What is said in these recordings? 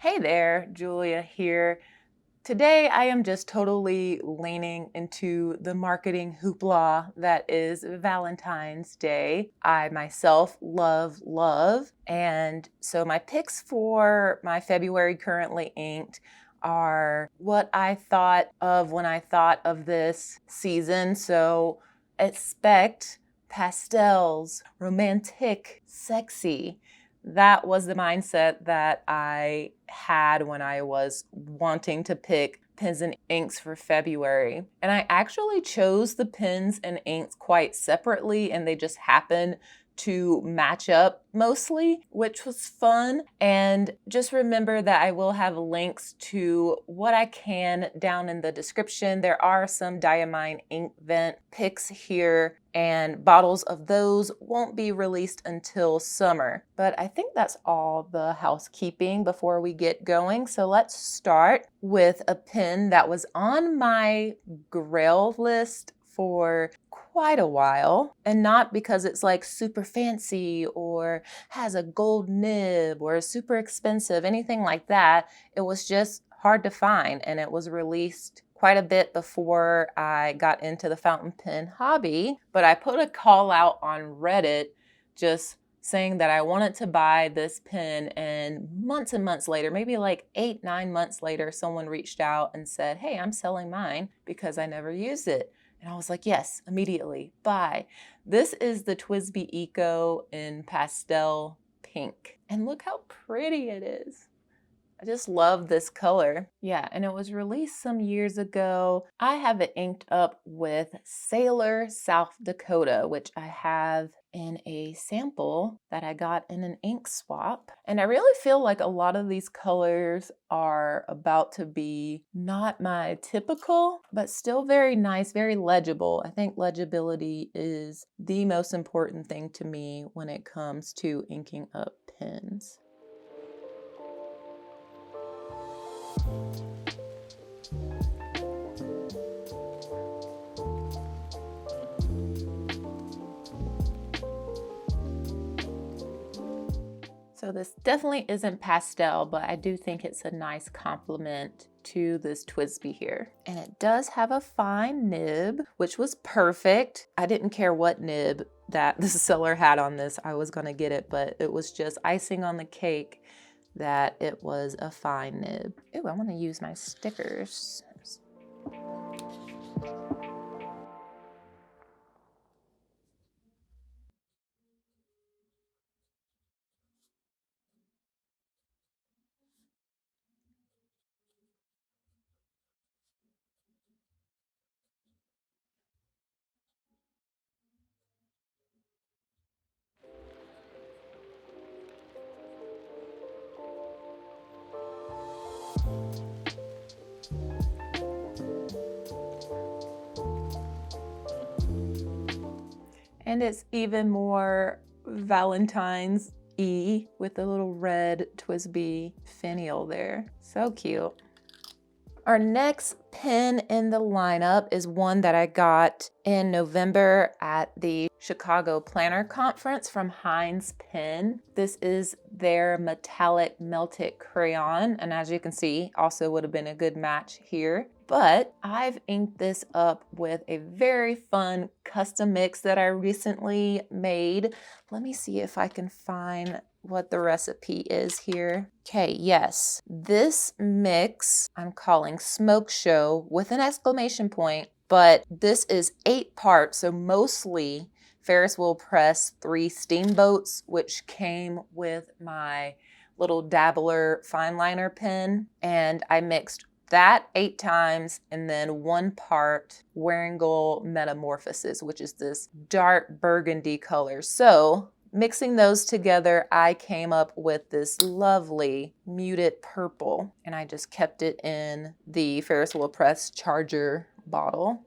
Hey there, Julia here. Today I am just totally leaning into the marketing hoopla that is Valentine's Day. I myself love, and so my picks for my February currently inked are what I thought of when I thought of this season. So expect pastels, romantic, sexy. That was the mindset that I had when I was wanting to pick pens and inks for February. And I actually chose the pens and inks quite separately, and they just happened to match up mostly, which was fun. And just remember that I will have links to what I can down in the description. There are some Diamine ink vent picks here, and bottles of those won't be released until summer. But I think that's all the housekeeping before we get going. So let's start with a pen that was on my Grail list for quite a while, and not because it's like super fancy or has a gold nib or is super expensive, anything like that. It was just hard to find, and it was released quite a bit before I got into the fountain pen hobby. But I put a call out on Reddit just saying that I wanted to buy this pen, and months later, maybe like 8-9 months later, someone reached out and said, hey, I'm selling mine because I never used it. And I was like, yes, immediately, buy. This is the TWSBI Eco in Pastel Pink. And look how pretty it is. I just love this color. Yeah, and it was released some years ago. I have it inked up with Sailor South Dakota, which I have in a sample that I got in an ink swap. And I really feel like a lot of these colors are about to be not my typical, but still very nice, very legible. I think legibility is the most important thing to me when it comes to inking up pens. So this definitely isn't pastel, but I do think it's a nice complement to this TWSBI here. And it does have a fine nib, which was perfect. I didn't care what nib that the seller had on this. I was gonna get it, but it was just icing on the cake that it was a fine nib. Ooh, I wanna use my stickers. And it's even more Valentine's-y with the little red TWSBI finial there. So cute. Our next pen in the lineup is one that I got in November at the Chicago Planner Conference from Hines Pen. This is their metallic melted crayon, and as you can see, also would have been a good match here. But I've inked this up with a very fun custom mix that I recently made. Let me see if I can find what the recipe is here. Okay, yes, this mix I'm calling Smoke Show with an exclamation point, but this is 8 parts, so mostly Ferris wheel press 3 steamboats, which came with my little dabbler fine liner pen, and I mixed that 8 times, and then 1 part Waringal Metamorphosis, which is this dark burgundy color. So mixing those together, I came up with this lovely muted purple, and I just kept it in the Ferris wheel press charger bottle.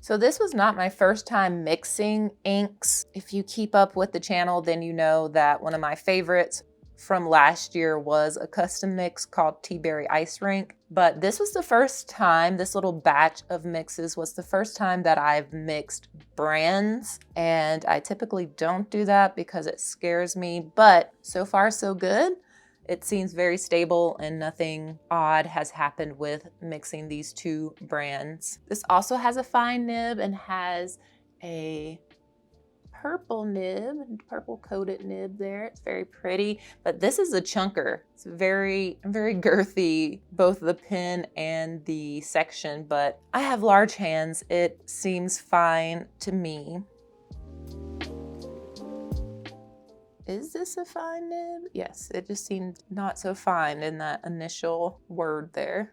So this was not my first time mixing inks. If you keep up with the channel, then you know that one of my favorites from last year was a custom mix called Tea Berry Ice Rink. But this was the first time, this little batch of mixes was the first time that I've mixed brands. And I typically don't do that because it scares me, but so far so good. It seems very stable and nothing odd has happened with mixing these two brands. This also has a fine nib and has a purple nib, purple coated nib there. It's very pretty, but this is a chunker. It's very, very girthy, both the pin and the section, but I have large hands. It seems fine to me. Is this a fine nib? Yes, it just seemed not so fine in that initial word there.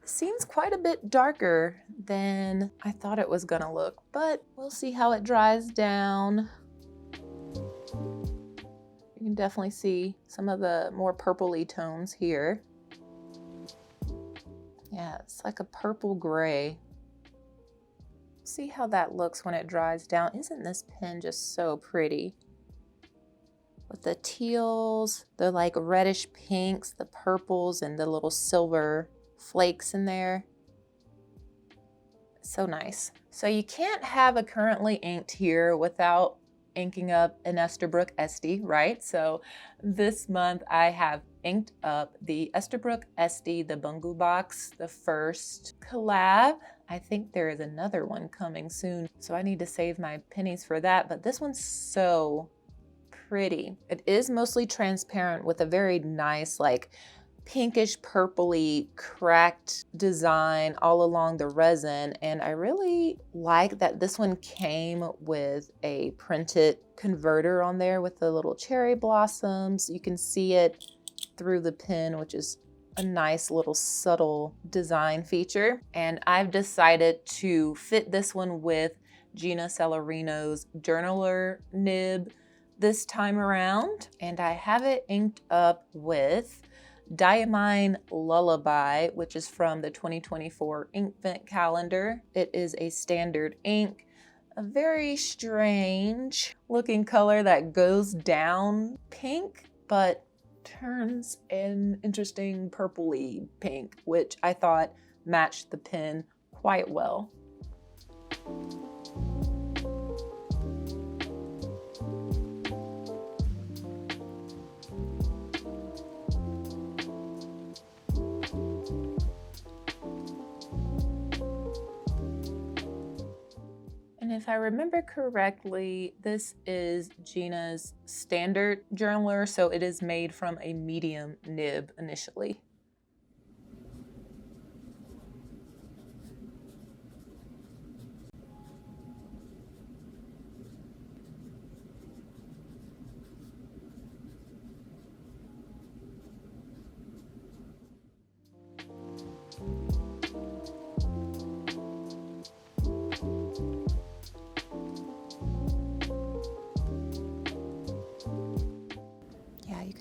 Seems quite a bit darker than I thought it was gonna look, but we'll see how it dries down. You can definitely see some of the more purpley tones here. Yeah, it's like a purple gray. See how that looks when it dries down. Isn't this pen just so pretty? With the teals, the like reddish pinks, the purples, and the little silver flakes in there. So nice. So you can't have a currently inked here without inking up an Esterbrook Estie, right? So this month I have inked up the Esterbrook Estie, the Bungubox, the first collab. I think there is another one coming soon, so I need to save my pennies for that, but this one's so pretty. It is mostly transparent with a very nice like pinkish purpley cracked design all along the resin, and I really like that this one came with a printed converter on there with the little cherry blossoms. You can see it through the pen, which is a nice little subtle design feature. And I've decided to fit this one with Gina Celerino's journaler nib this time around, and I have it inked up with Diamine Lullaby, which is from the 2024 Inkvent calendar. It is a standard ink, a very strange looking color that goes down pink, but turns an interesting purpley pink, which I thought matched the pen quite well. And if I remember correctly, this is Gina's standard journaler, so it is made from a medium nib initially.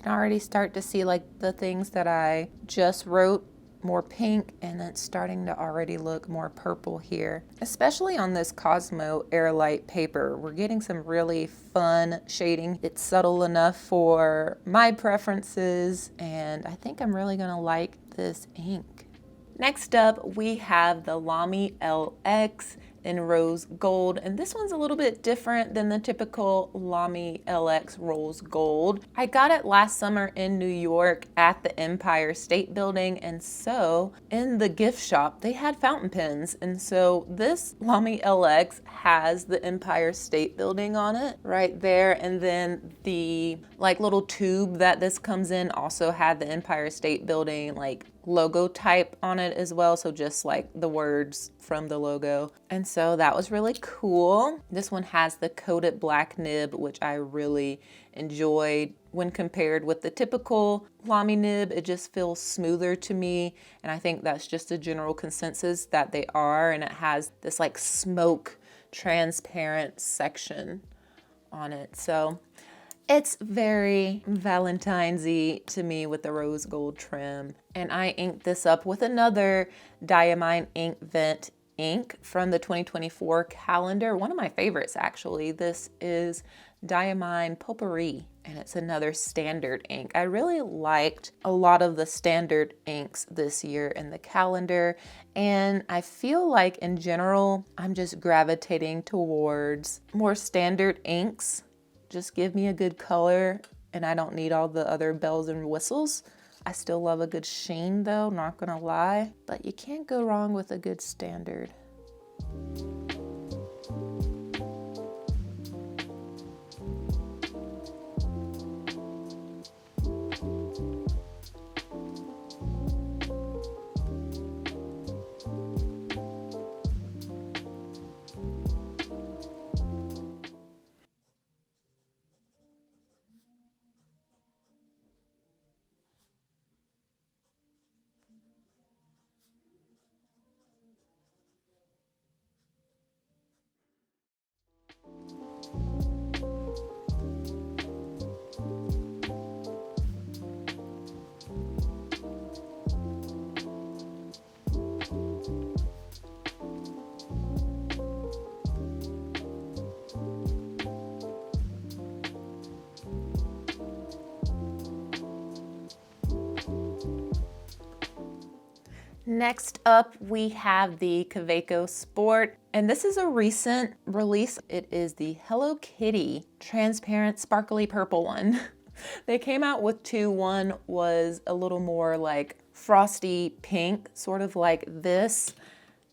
Already start to see like the things that I just wrote more pink, and it's starting to already look more purple here, especially on this Cosmo Airlight paper. We're getting some really fun shading. It's subtle enough for my preferences, and I think I'm really gonna like this ink. Next up, we have the Lamy LX in rose gold, and this one's a little bit different than the typical Lamy LX rose gold. I got it last summer in New York at the Empire State Building, and so in the gift shop they had fountain pens, and so this Lamy LX has the Empire State Building on it right there, and then the like little tube that this comes in also had the Empire State Building like logo type on it as well, so just like the words from the logo. And so that was really cool. This one has the coated black nib, which I really enjoyed. When compared with the typical Lamy nib, it just feels smoother to me, and I think that's just a general consensus that they are, and it has this like smoke transparent section on it. So it's very Valentine's-y to me with the rose gold trim. And I inked this up with another Diamine Ink Vent ink from the 2024 calendar. One of my favorites, actually. This is Diamine Potpourri, and it's another standard ink. I really liked a lot of the standard inks this year in the calendar, and I feel like in general, I'm just gravitating towards more standard inks. Just give me a good color, and I don't need all the other bells and whistles. I still love a good sheen though, not gonna lie, but you can't go wrong with a good standard. Next up, we have the Kaweco Sport, and this is a recent release. It is the Hello Kitty transparent sparkly purple one. They came out with two. One was a little more like frosty pink, sort of like this,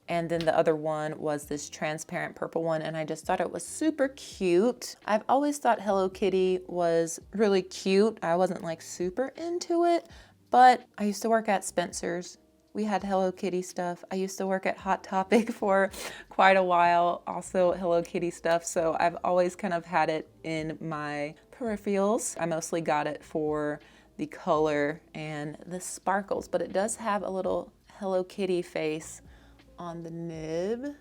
and then the other one was this transparent purple one, and I just thought it was super cute. I've always thought Hello Kitty was really cute. I wasn't like super into it, but I used to work at Spencer's. We had Hello Kitty stuff. I used to work at Hot Topic for quite a while, also Hello Kitty stuff, so I've always kind of had it in my peripherals. I mostly got it for the color and the sparkles, but it does have a little Hello Kitty face on the nib.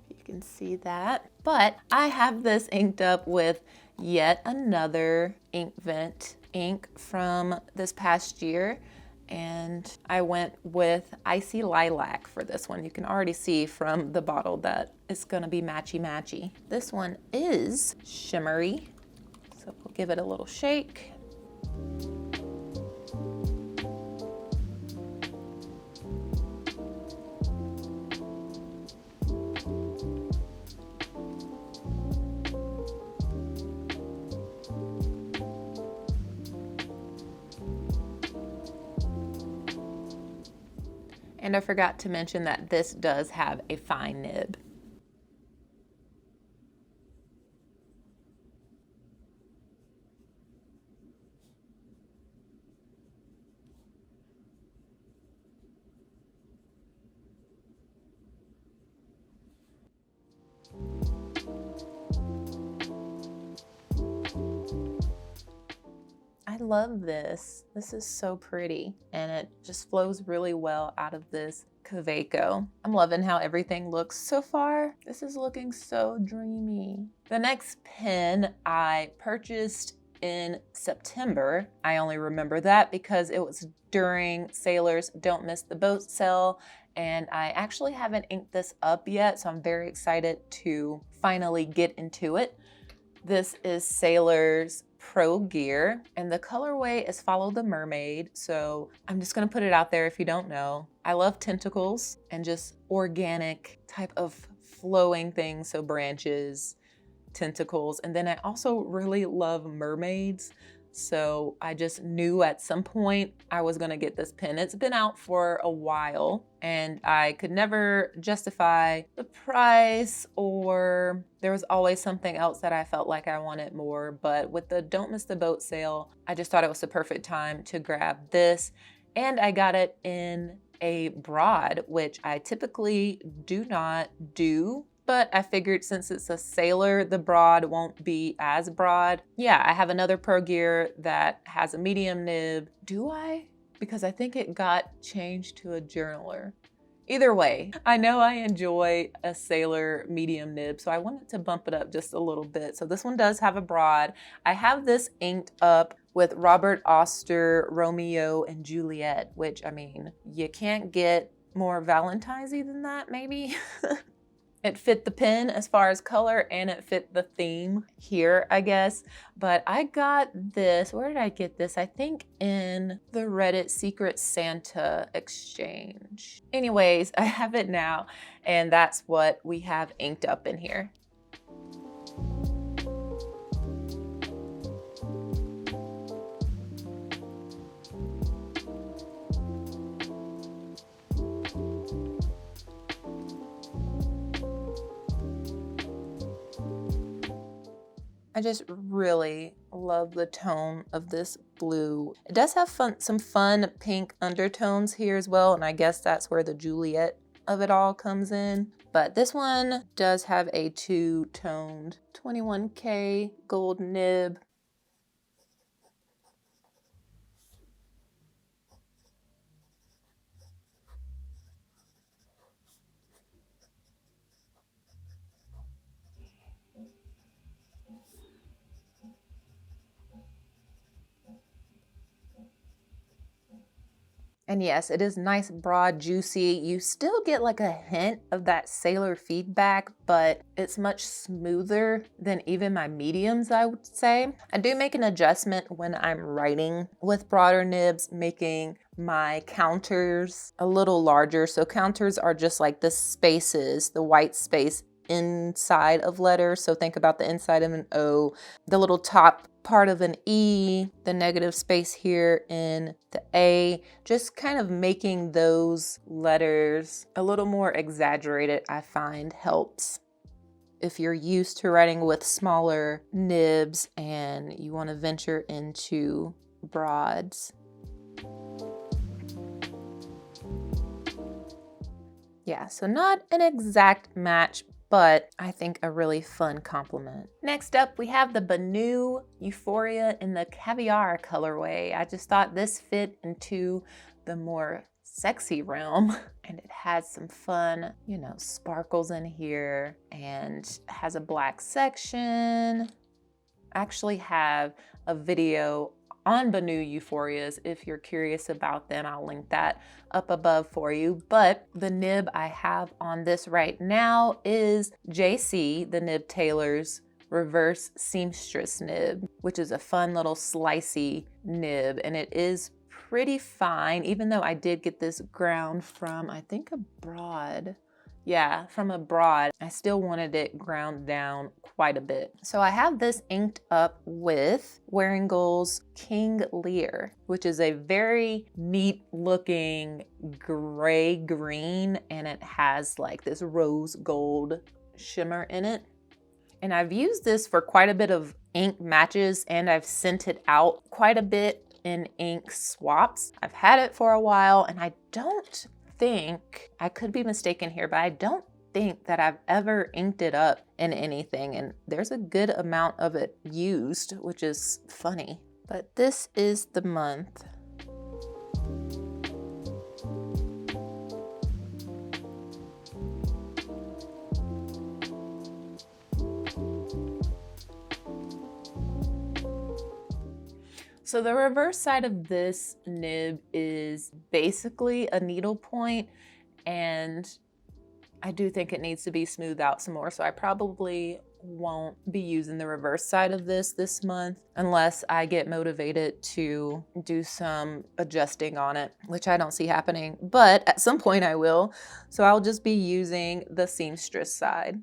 You can see that. But I have this inked up with yet another Ink Vent ink from this past year. And I went with Icy Lilac for this one. You can already see from the bottle that it's gonna be matchy-matchy. This one is shimmery, so we'll give it a little shake. And I forgot to mention that this does have a fine nib. I love this. This is so pretty, and it just flows really well out of this Kaweco. I'm loving how everything looks so far. This is looking so dreamy. The next pen I purchased in September. I only remember that because it was during Sailor's Don't Miss the Boat sale, and I actually haven't inked this up yet, so I'm very excited to finally get into it. This is Sailor's Pro Gear, and the colorway is Follow the Mermaid, so I'm just gonna put it out there if you don't know. I love tentacles and just organic type of flowing things, so branches, tentacles, and then I also really love mermaids. So I just knew at some point I was gonna get this pen. It's been out for a while and I could never justify the price, or there was always something else that I felt like I wanted more. But with the Don't Miss the Boat sale, I just thought it was the perfect time to grab this. And I got it in a broad, which I typically do not do. But I figured since it's a Sailor, the broad won't be as broad. Yeah, I have another Pro Gear that has a medium nib. Do I? Because I think it got changed to a journaler. Either way, I know I enjoy a sailor medium nib, so I wanted to bump it up just a little bit. So this one does have a broad. I have this inked up with Robert Oster, Romeo and Juliet, which, I mean, you can't get more Valentine's-y than that, maybe? It fit the pen as far as color, and it fit the theme here, I guess. But I got this, where did I get this? I think in the Reddit Secret Santa exchange. Anyways, I have it now, and that's what we have inked up in here. I just really love the tone of this blue. It does have some fun pink undertones here as well, and I guess that's where the Juliet of it all comes in. But this one does have a two-toned 21K gold nib. And yes, it is nice, broad, juicy. You still get like a hint of that sailor feedback, but it's much smoother than even my mediums, I would say. I do make an adjustment when I'm writing with broader nibs, making my counters a little larger. So counters are just like the spaces, the white space inside of letters. So think about the inside of an O, the little top part of an E, the negative space here in the A, just kind of making those letters a little more exaggerated, I find helps. If you're used to writing with smaller nibs and you want to venture into broads. Yeah, so not an exact match, but I think a really fun complement. Next up, we have the Bonu Euphoria in the caviar colorway. I just thought this fit into the more sexy realm, and it has some fun, you know, sparkles in here, and has a black section. I actually have a video on Bonu Euphorias. If you're curious about them, I'll link that up above for you. But the nib I have on this right now is JC, the Nib Tailor's reverse seamstress nib, which is a fun little slicey nib, and it is pretty fine, even though I did get this ground from, I think, a broad. Yeah, from a broad. I still wanted it ground down quite a bit. So I have this inked up with Waringel's King Lear, which is a very neat looking gray green, and it has like this rose gold shimmer in it. And I've used this for quite a bit of ink matches, and I've sent it out quite a bit in ink swaps. I've had it for a while, and I don't think, I could be mistaken here, but I don't think that I've ever inked it up in anything, and there's a good amount of it used, which is funny. But this is the month. So the reverse side of this nib is basically a needle point, and I do think it needs to be smoothed out some more. So I probably won't be using the reverse side of this month unless I get motivated to do some adjusting on it, which I don't see happening, but at some point I will. So I'll just be using the seamstress side.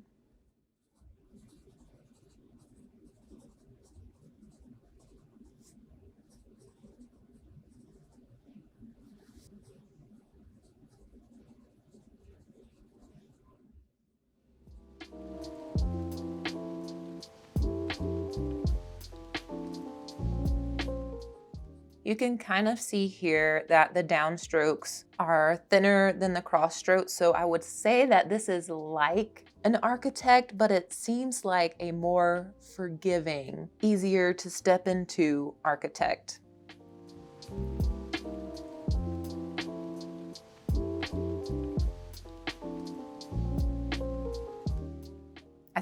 You can kind of see here that the downstrokes are thinner than the cross strokes. So I would say that this is like an architect, but it seems like a more forgiving, easier to step into architect.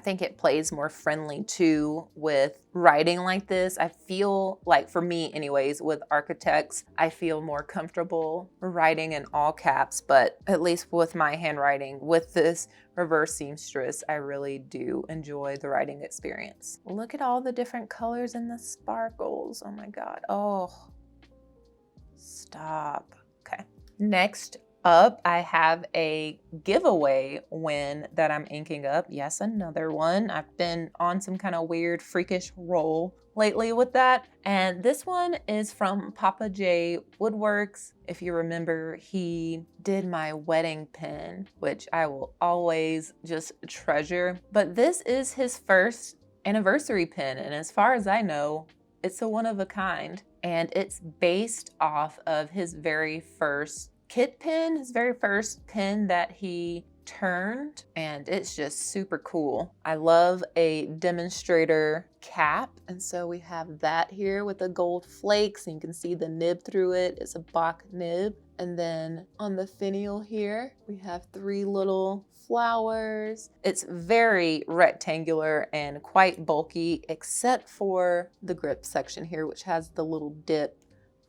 think it plays more friendly too with writing like this. I feel like, for me anyways, with architects, I feel more comfortable writing in all caps, but at least with my handwriting, with this reverse seamstress, I really do enjoy the writing experience. Look at all the different colors and the sparkles. Oh my God. Oh, stop. Okay. Next up, I have a giveaway win that I'm inking up. Yes, another one. I've been on some kind of weird, freakish roll lately with that. And this one is from Papa J Woodworks. If you remember, he did my wedding pin, which I will always just treasure. But this is his first anniversary pin. And as far as I know, it's a one of a kind. And it's based off of his very first kit pin, his very first pin that he turned, and it's just super cool. I love a demonstrator cap, and so we have that here with the gold flakes, and you can see the nib through it. It's a Bach nib. And then on the finial here, we have 3 little flowers. It's very rectangular and quite bulky, except for the grip section here, which has the little dip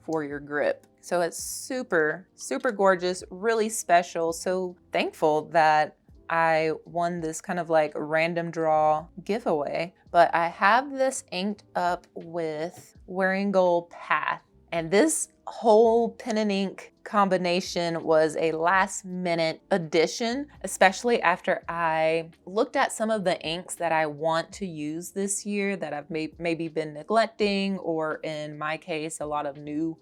for your grip. So it's super, super gorgeous, really special. So thankful that I won this kind of like random draw giveaway. But I have this inked up with Wearing Gold Path. And this whole pen and ink combination was a last minute addition, especially after I looked at some of the inks that I want to use this year that I've maybe been neglecting, or in my case, a lot of new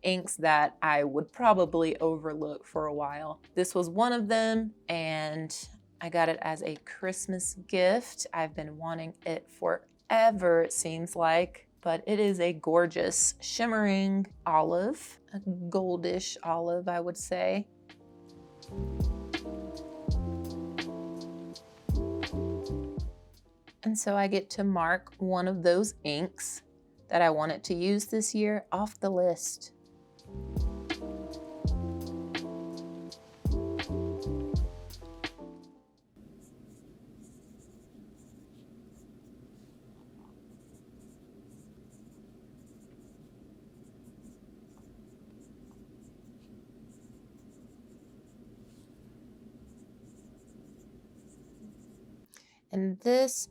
inks that I would probably overlook for a while. This was one of them, and I got it as a Christmas gift. I've been wanting it forever, it seems like. But it is a gorgeous shimmering olive, a goldish olive, I would say. And so I get to mark one of those inks that I wanted to use this year off the list. And this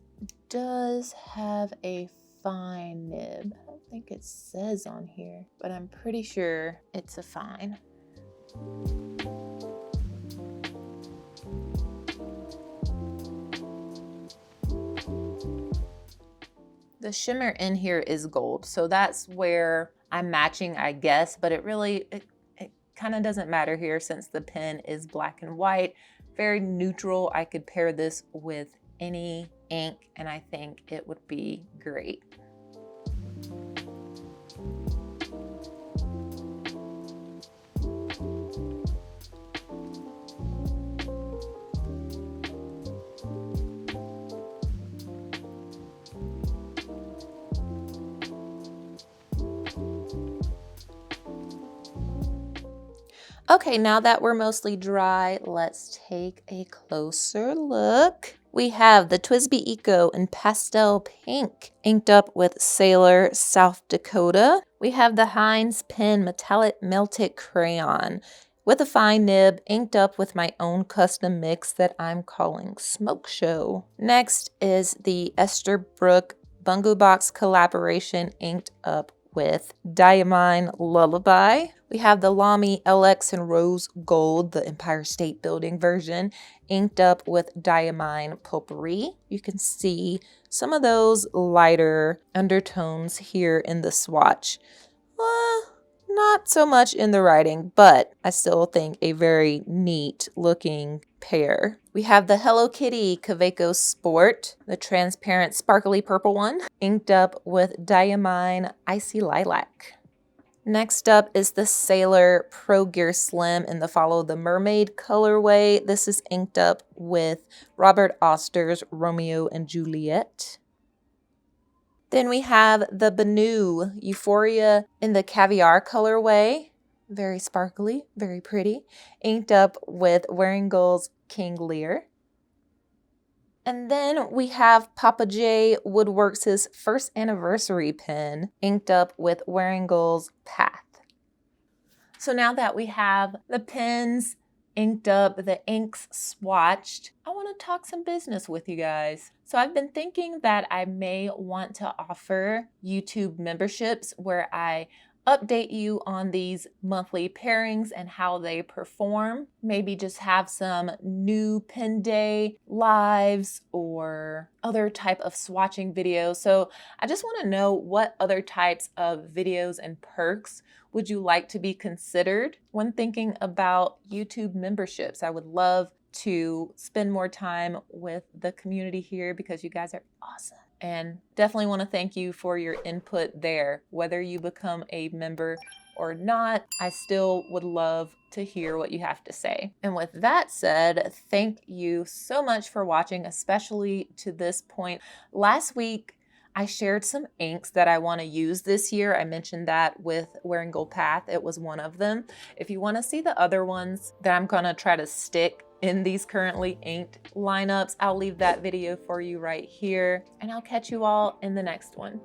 does have a fine nib. I don't think it says on here, but I'm pretty sure it's a fine. The shimmer in here is gold, so that's where I'm matching, I guess, but it kind of doesn't matter here since the pen is black and white. Very neutral. I could pair this with any ink, and I think it would be great. Okay, now that we're mostly dry, let's take a closer look. We have the TWSBI Eco in Pastel Pink, inked up with Sailor, South Dakota. We have the Hines Pen Metallic Melted Crayon with a fine nib, inked up with my own custom mix that I'm calling Smoke Show. Next is the Esterbrook Bungu Box collaboration, inked up with Diamine Lullaby. We have the Lamy LX in Rose Gold, the Empire State Building version, inked up with Diamine Potpourri. You can see some of those lighter undertones here in the swatch. Not so much in the writing, but I still think a very neat looking pair. We have the Hello Kitty Kaweco Sport, the transparent sparkly purple one, inked up with Diamine Icy Lilac. Next up is the Sailor Pro Gear Slim in the Follow the Mermaid colorway. This is inked up with Robert Oster's Romeo and Juliet. Then we have the Bonu Euphoria in the Caviar colorway. Very sparkly, very pretty. Inked up with Wearing Gold's King Lear. And then we have Papa J Woodworks' first anniversary pen inked up with Waringel's Path. So now that we have the pens inked up, the inks swatched, I want to talk some business with you guys. So I've been thinking that I may want to offer YouTube memberships where I update you on these monthly pairings and how they perform. Maybe just have some new pen day lives or other type of swatching videos. So I just want to know what other types of videos and perks would you like to be considered when thinking about YouTube memberships. I would love to spend more time with the community here because you guys are awesome. And definitely want to thank you for your input there. Whether you become a member or not, I still would love to hear what you have to say. And with that said, thank you so much for watching, especially to this point. Last week, I shared some inks that I want to use this year. I mentioned that with Waringel Path. It was one of them. If you want to see the other ones that I'm going to try to stick in these currently inked lineups, I'll leave that video for you right here. And I'll catch you all in the next one.